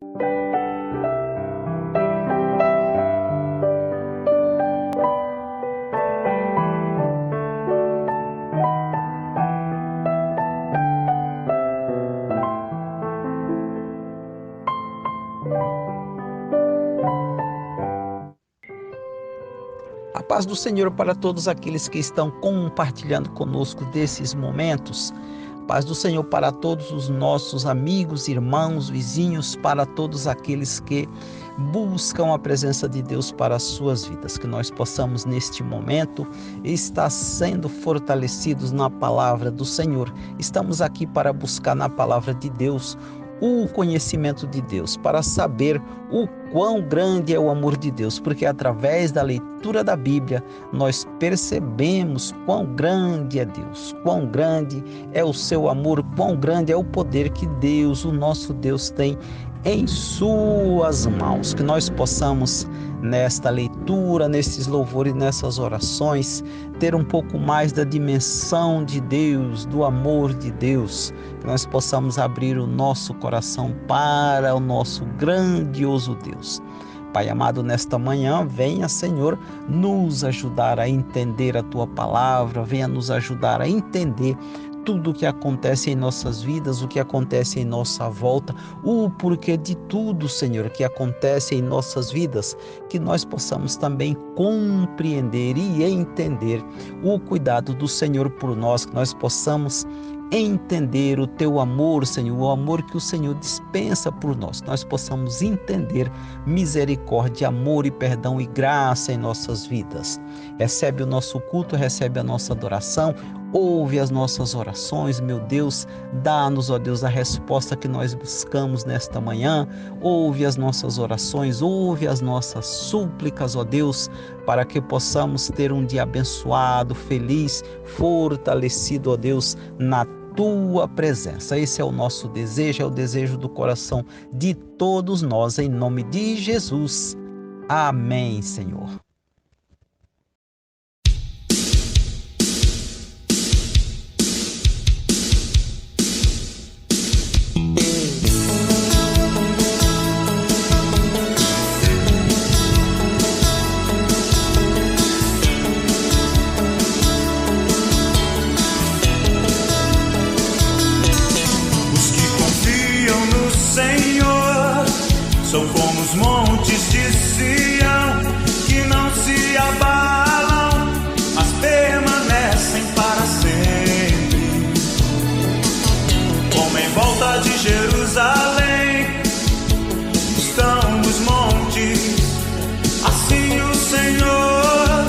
A paz do Senhor para todos aqueles que estão compartilhando conosco desses momentos. Paz do Senhor para todos os nossos amigos, irmãos, vizinhos, para todos aqueles que buscam a presença de Deus para as suas vidas. Que nós possamos neste momento estar sendo fortalecidos na palavra do Senhor. Estamos aqui para buscar na palavra de Deus o conhecimento de Deus, para saber o quão grande é o amor de Deus, porque através da leitura da Bíblia nós percebemos quão grande é Deus, quão grande é o seu amor, quão grande é o poder que Deus, o nosso Deus, tem em suas mãos. Que nós possamos nesta leitura, nesses louvores, nessas orações, ter um pouco mais da dimensão de Deus, do amor de Deus, que nós possamos abrir o nosso coração para o nosso grandioso Deus. Pai amado, nesta manhã, venha, Senhor, nos ajudar a entender a Tua palavra, venha nos ajudar a entender tudo o que acontece em nossas vidas, o que acontece em nossa volta, o porquê de tudo, Senhor, que acontece em nossas vidas, que nós possamos também compreender e entender o cuidado do Senhor por nós, que nós possamos entender o Teu amor, Senhor, o amor que o Senhor dispensa por nós, que nós possamos entender misericórdia, amor e perdão e graça em nossas vidas. Recebe o nosso culto, recebe a nossa adoração, ouve as nossas orações, meu Deus, dá-nos, ó Deus, a resposta que nós buscamos nesta manhã, ouve as nossas orações, ouve as nossas súplicas, ó Deus, para que possamos ter um dia abençoado, feliz, fortalecido, ó Deus, na Tua presença. Esse é o nosso desejo, é o desejo do coração de todos nós, em nome de Jesus. Amém, Senhor. São como os montes de Sião, que não se abalam, mas permanecem para sempre. Como em volta de Jerusalém estão os montes, assim o Senhor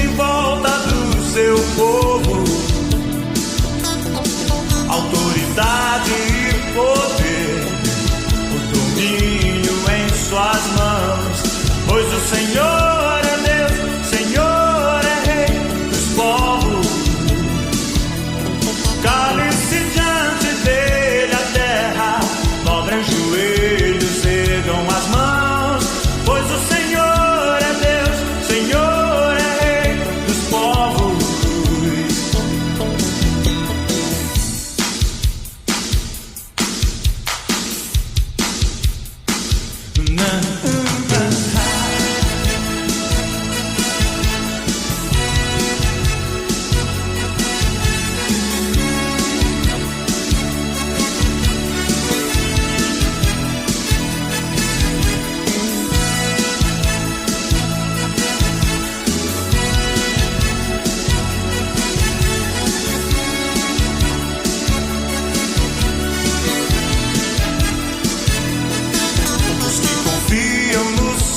em volta do seu povo. Autoridade e poder, o domínio em suas mãos, pois o Senhor é Deus, Senhor é Rei dos povos. Cale-se diante dele a terra, dobrem os joelhos, ergam as mãos, pois o Senhor é Deus, Senhor é Rei dos povos.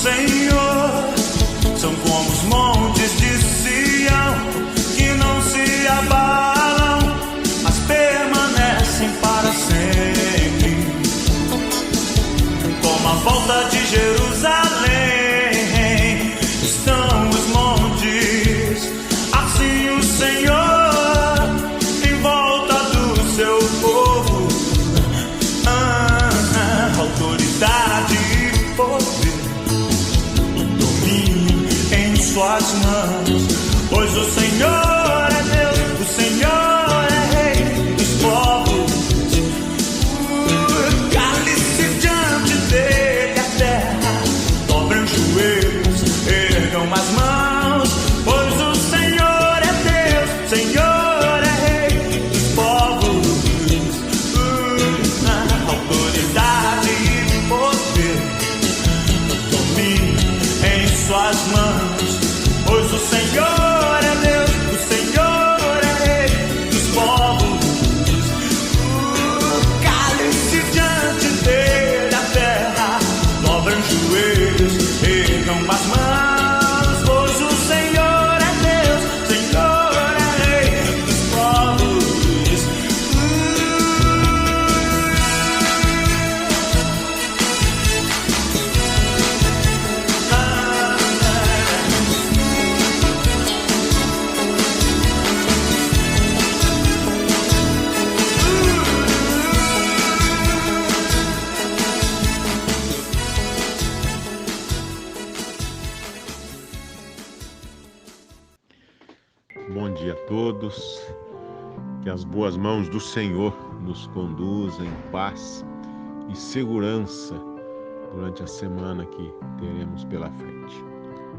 Senhor, são como os montes de Sião, que não se abalam, mas permanecem para sempre. Como a volta de Jerusalém estão os montes, assim o Senhor em volta do seu povo. Autoridade e poder, suas mãos, pois o Senhor é Deus, o Senhor é Rei dos povos. Cale-se diante dele as mãos, pois o Senhor é Deus, o Senhor é Rei dos povos. O cálice diante dele a terra, dobram os joelhos, ergam as mãos, pois o Senhor é Deus, Senhor é Rei dos povos. Bom dia a todos, que as boas mãos do Senhor nos conduzam em paz e segurança durante a semana que teremos pela frente.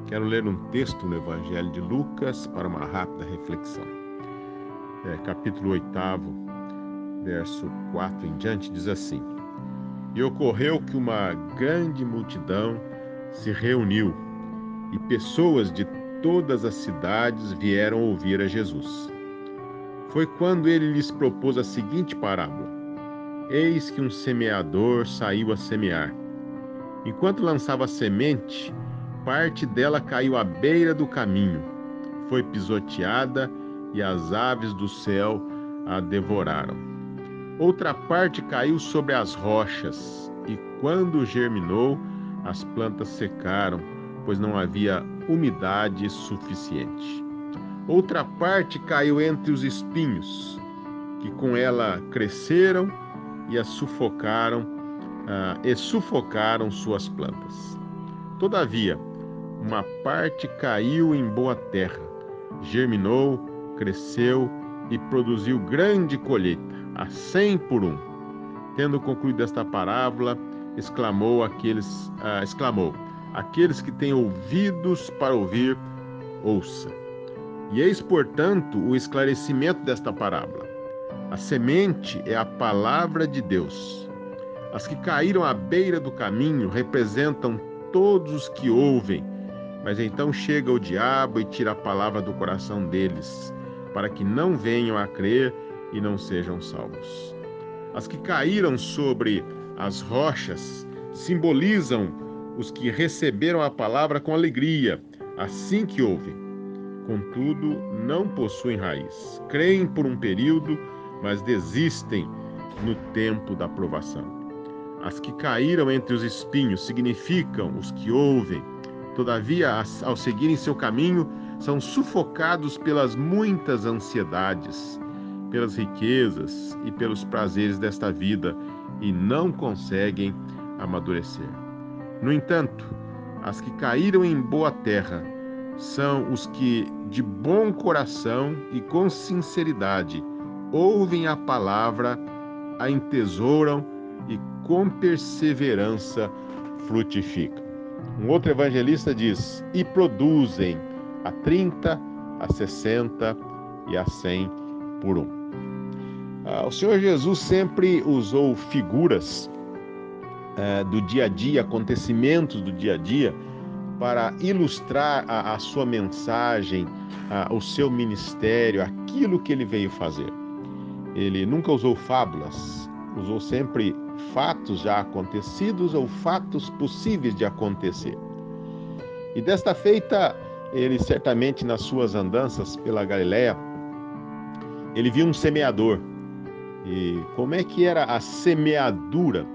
Quero ler um texto no Evangelho de Lucas para uma rápida reflexão. Capítulo 8, verso 4 em diante, diz assim: E ocorreu que uma grande multidão se reuniu, e pessoas de todas as cidades vieram ouvir a Jesus. Foi quando ele lhes propôs a seguinte parábola: Eis que um semeador saiu a semear. Enquanto lançava a semente, parte dela caiu à beira do caminho, foi pisoteada e as aves do céu a devoraram. Outra parte caiu sobre as rochas, e quando germinou, as plantas secaram, pois não havia umidade suficiente. Outra parte caiu entre os espinhos, que com ela cresceram e sufocaram suas plantas. Todavia, uma parte caiu em boa terra, germinou, cresceu e produziu grande colheita, a 100 por 1. Tendo concluído esta parábola, exclamou: Aqueles que têm ouvidos para ouvir, ouça. E eis, portanto, o esclarecimento desta parábola. A semente é a palavra de Deus. As que caíram à beira do caminho representam todos os que ouvem, mas então chega o diabo e tira a palavra do coração deles, para que não venham a crer e não sejam salvos. As que caíram sobre as rochas simbolizam os que receberam a palavra com alegria, assim que ouvem. Contudo, não possuem raiz. Creem por um período, mas desistem no tempo da provação. As que caíram entre os espinhos significam os que ouvem. Todavia, ao seguirem seu caminho, são sufocados pelas muitas ansiedades, pelas riquezas e pelos prazeres desta vida e não conseguem amadurecer. No entanto, as que caíram em boa terra são os que, de bom coração e com sinceridade, ouvem a palavra, a entesouram e com perseverança frutificam. Um outro evangelista diz: e produzem a 30, a 60 e a 100 por 1. O Senhor Jesus sempre usou figuras do dia a dia, acontecimentos do dia a dia, para ilustrar a sua mensagem, o seu ministério, aquilo que ele veio fazer. Ele nunca usou fábulas, usou sempre fatos já acontecidos ou fatos possíveis de acontecer. E desta feita, ele certamente nas suas andanças pela Galileia, ele viu um semeador. E como é que era a semeadura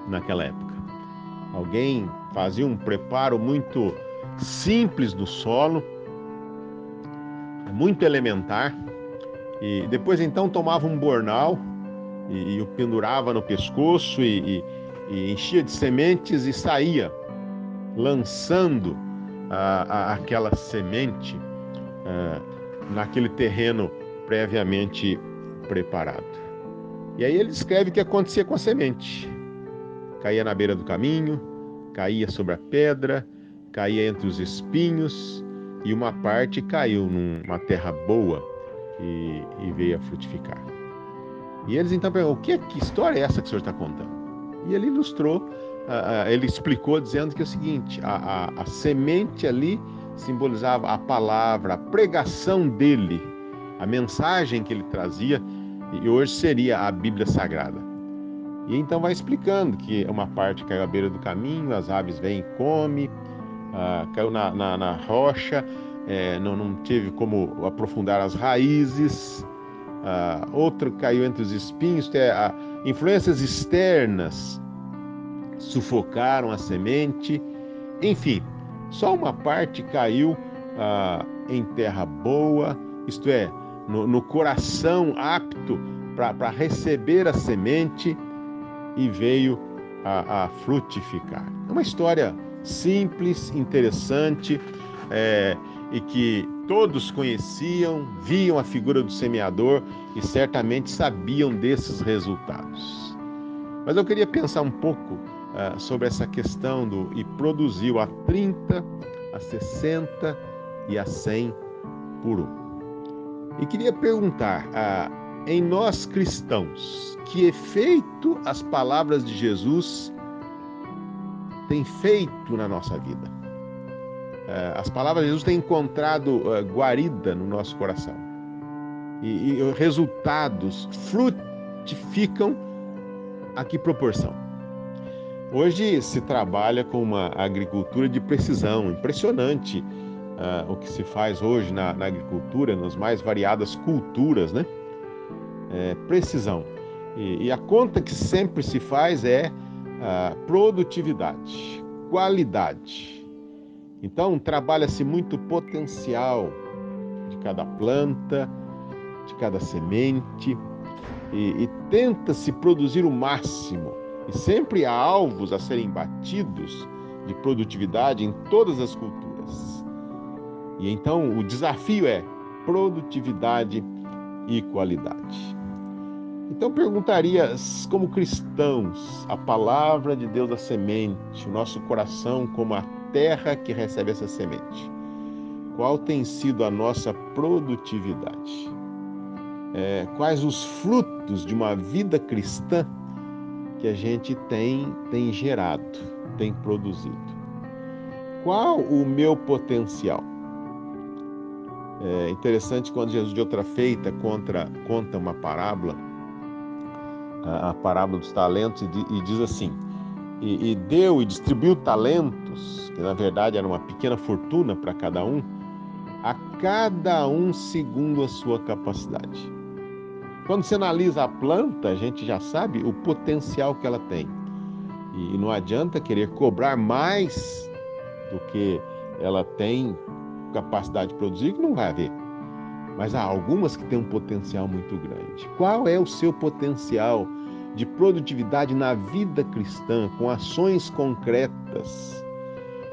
naquela época? Alguém fazia um preparo muito simples do solo, muito elementar, e depois então tomava um bornal e o pendurava no pescoço e enchia de sementes e saía lançando aquela semente naquele terreno previamente preparado. E aí ele descreve o que acontecia com a semente. Caía na beira do caminho, caía sobre a pedra, caía entre os espinhos, e uma parte caiu numa terra boa e veio a frutificar. E eles então perguntam: que história é essa que o senhor está contando? E ele ilustrou ele explicou dizendo que é o seguinte: a semente ali simbolizava a palavra, a pregação dele, a mensagem que ele trazia, e hoje seria a Bíblia Sagrada. E então vai explicando que uma parte caiu à beira do caminho, as aves vêm e comem, caiu na rocha, não teve como aprofundar as raízes, outro caiu entre os espinhos, influências externas sufocaram a semente, enfim, só uma parte caiu em terra boa, isto é, no coração apto para receber a semente, e veio a frutificar. É uma história simples, interessante, e que todos conheciam, viam a figura do semeador e certamente sabiam desses resultados. Mas eu queria pensar um pouco sobre essa questão e produziu a 30, a 60 e a 100 por um. E queria perguntar em nós cristãos, que efeito as palavras de Jesus têm feito na nossa vida? As palavras de Jesus têm encontrado guarida no nosso coração. E resultados frutificam a que proporção? Hoje se trabalha com uma agricultura de precisão, impressionante o que se faz hoje na agricultura, nas mais variadas culturas, né? Precisão. E a conta que sempre se faz é produtividade, qualidade. Então, trabalha-se muito o potencial de cada planta, de cada semente, e tenta-se produzir o máximo. E sempre há alvos a serem batidos de produtividade em todas as culturas. E então, o desafio é produtividade e qualidade. Então perguntaria, como cristãos, a palavra de Deus, a semente, o nosso coração como a terra que recebe essa semente, qual tem sido a nossa produtividade? Quais os frutos de uma vida cristã que a gente tem gerado, tem produzido? Qual o meu potencial? É interessante quando Jesus de outra feita conta uma parábola, a parábola dos talentos, e diz assim: e deu e distribuiu talentos, que na verdade era uma pequena fortuna para cada um, a cada um segundo a sua capacidade. Quando se analisa a planta, a gente já sabe o potencial que ela tem. E não adianta querer cobrar mais do que ela tem capacidade de produzir, que não vai haver. Mas há algumas que têm um potencial muito grande. Qual é o seu potencial de produtividade na vida cristã, com ações concretas,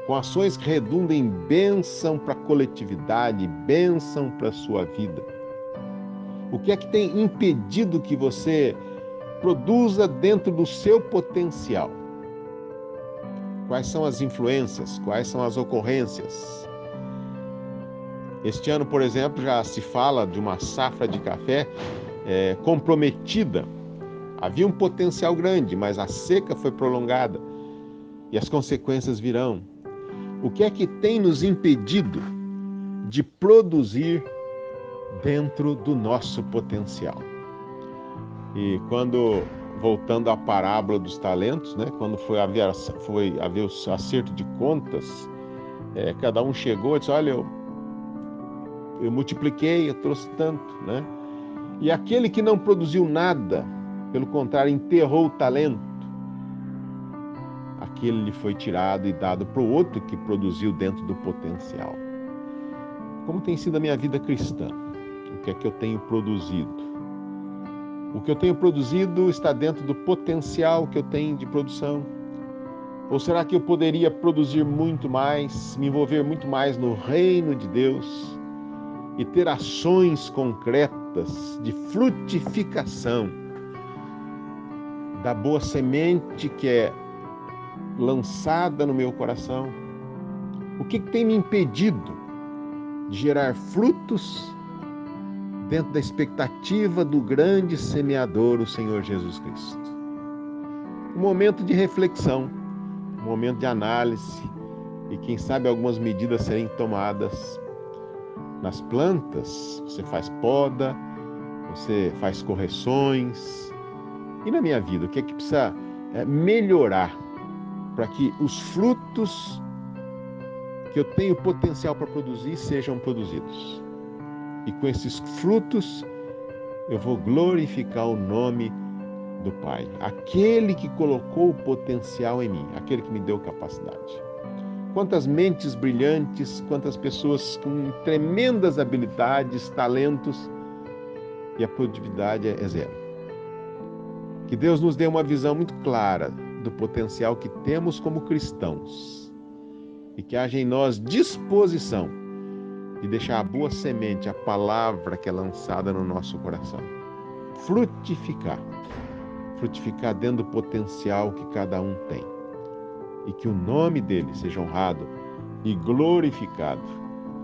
com ações que redundem em bênção para a coletividade, bênção para a sua vida? O que é que tem impedido que você produza dentro do seu potencial? Quais são as influências? Quais são as ocorrências? Este ano, por exemplo, já se fala de uma safra de café comprometida. Havia um potencial grande, mas a seca foi prolongada e as consequências virão. O que é que tem nos impedido de produzir dentro do nosso potencial? E voltando à parábola dos talentos, né, quando foi haver o acerto de contas, cada um chegou e disse: olha, eu multipliquei, eu trouxe tanto, né? E aquele que não produziu nada, pelo contrário, enterrou o talento, aquele lhe foi tirado e dado para o outro que produziu dentro do potencial. Como tem sido a minha vida cristã? O que é que eu tenho produzido? O que eu tenho produzido está dentro do potencial que eu tenho de produção? Ou será que eu poderia produzir muito mais, me envolver muito mais no reino de Deus e ter ações concretas de frutificação da boa semente que é lançada no meu coração? O que tem me impedido de gerar frutos dentro da expectativa do grande semeador, o Senhor Jesus Cristo? Um momento de reflexão. momento de análise e quem sabe algumas medidas serem tomadas. Nas plantas, você faz poda, você faz correções. E na minha vida, o que é que precisa melhorar para que os frutos que eu tenho potencial para produzir sejam produzidos? E com esses frutos, eu vou glorificar o nome do Pai, aquele que colocou o potencial em mim, aquele que me deu capacidade. Quantas mentes brilhantes, quantas pessoas com tremendas habilidades, talentos, e a produtividade é zero. Que Deus nos dê uma visão muito clara do potencial que temos como cristãos e que haja em nós disposição de deixar a boa semente, a palavra que é lançada no nosso coração, frutificar dentro do potencial que cada um tem. E que o nome dele seja honrado e glorificado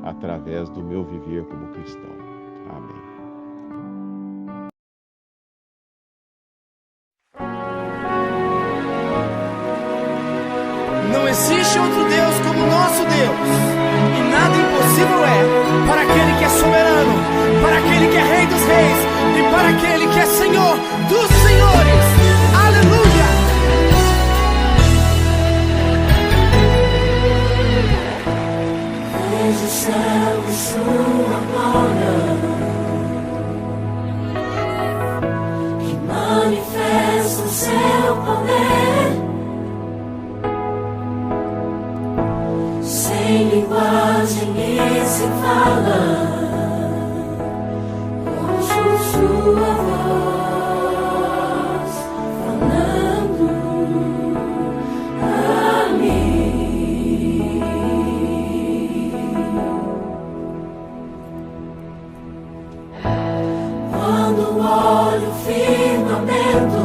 através do meu viver como cristão. Amém. Não existe outro Deus como o nosso Deus, e nada impossível é para aquele que é soberano, para aquele que é Rei dos Reis e para aquele que é Senhor dos Senhores. Aleluia! Vejo o céu e sua glória, que manifesta o seu poder. Sem linguagem e se fala, ouço sua voz falando a mim. Quando olho o firmamento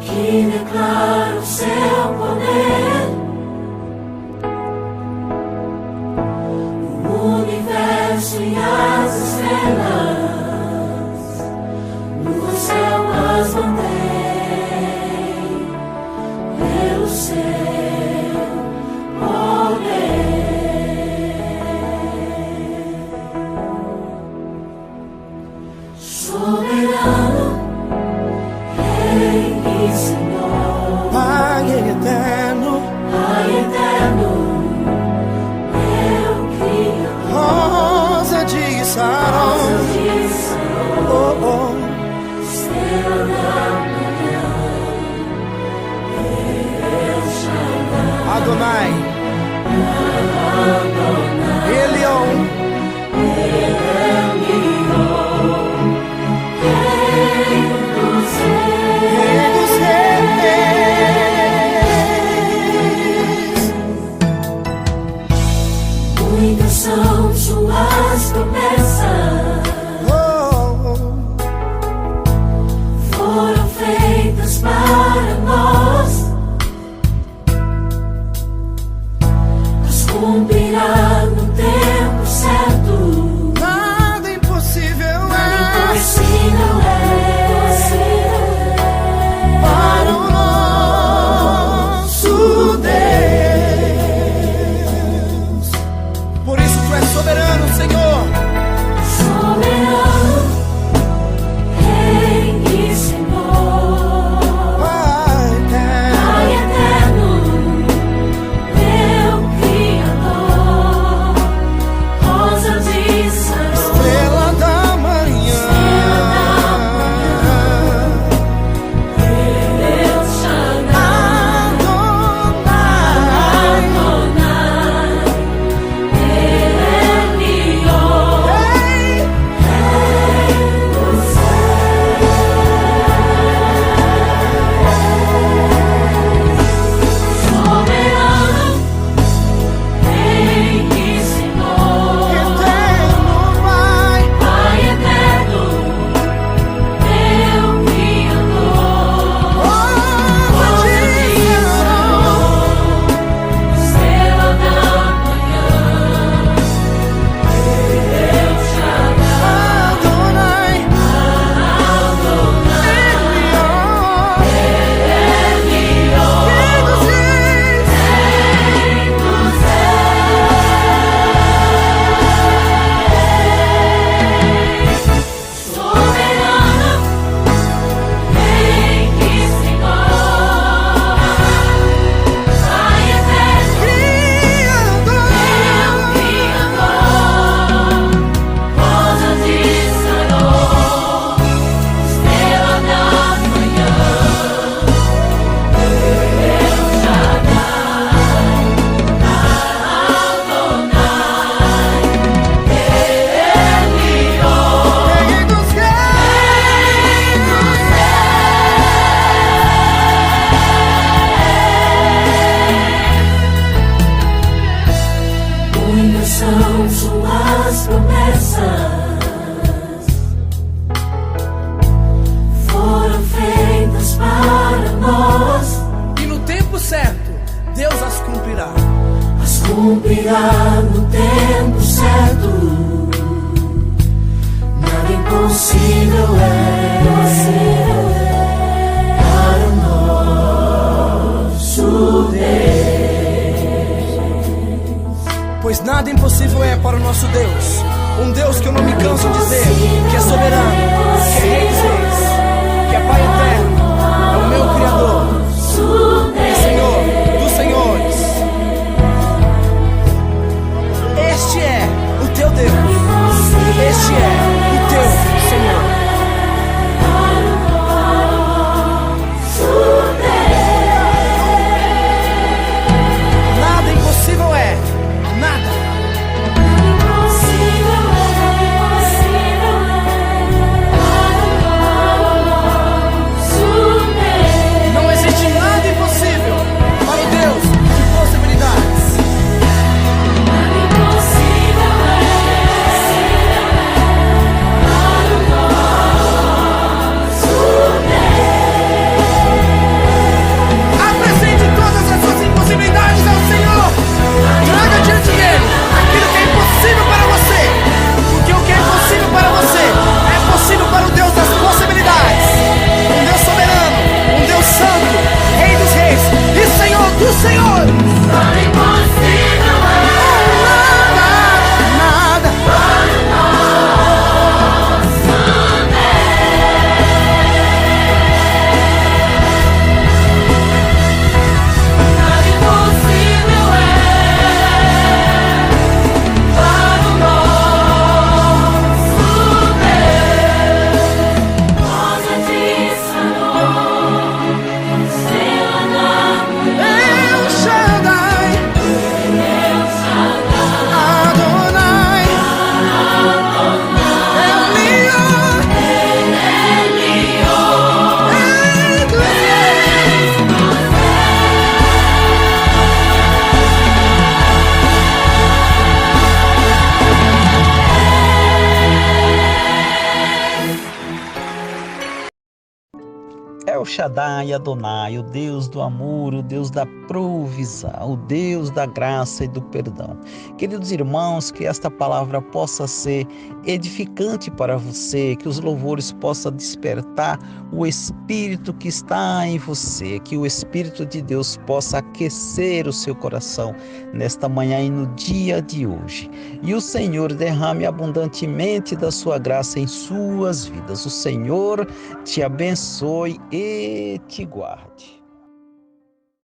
que declara o seu poder, o universo e as estrelas no céu as mantém pelo seu poder. Soberano, Rei e Senhor, Pai eterno, meu Criador, rosa de Saron, oh, oh. estrela da manhã, El Shaddai, Adonai, Elion, Rei dos Reis, Rei dos Reis. cumprirá no tempo certo. Nada impossível é para o nosso Deus. Pois nada impossível é para o nosso Deus. Um Deus que eu não me canso de dizer, que é soberano, que é Rei dos Reis, que é Pai eterno, é o meu Criador, é Senhor dos Senhores. Este é o teu Deus, este é o teu Senhor. Nada impossível é, nada. Não existe nada impossível para o Deus de possibilidades. Apresente todas as suas impossibilidades ao Senhor. Traga diante dele aquilo que é impossível para você, porque o que é impossível para você é possível para o Deus das possibilidades. Um Deus soberano, um Deus santo, Rei dos Reis e Senhor dos Senhores. Nada impossível é. Nada. El Shaddai, Adonai, El Shaddai, Adonai, o Deus do amor, o Deus da provisão, o Deus da graça e do perdão. Queridos irmãos, que esta palavra possa ser edificante para você, que os louvores possam despertar o Espírito que está em você, que o Espírito de Deus possa aquecer o seu coração nesta manhã e no dia de hoje. E o Senhor derrame abundantemente da sua graça em suas vidas. O Senhor te abençoe e te guarde.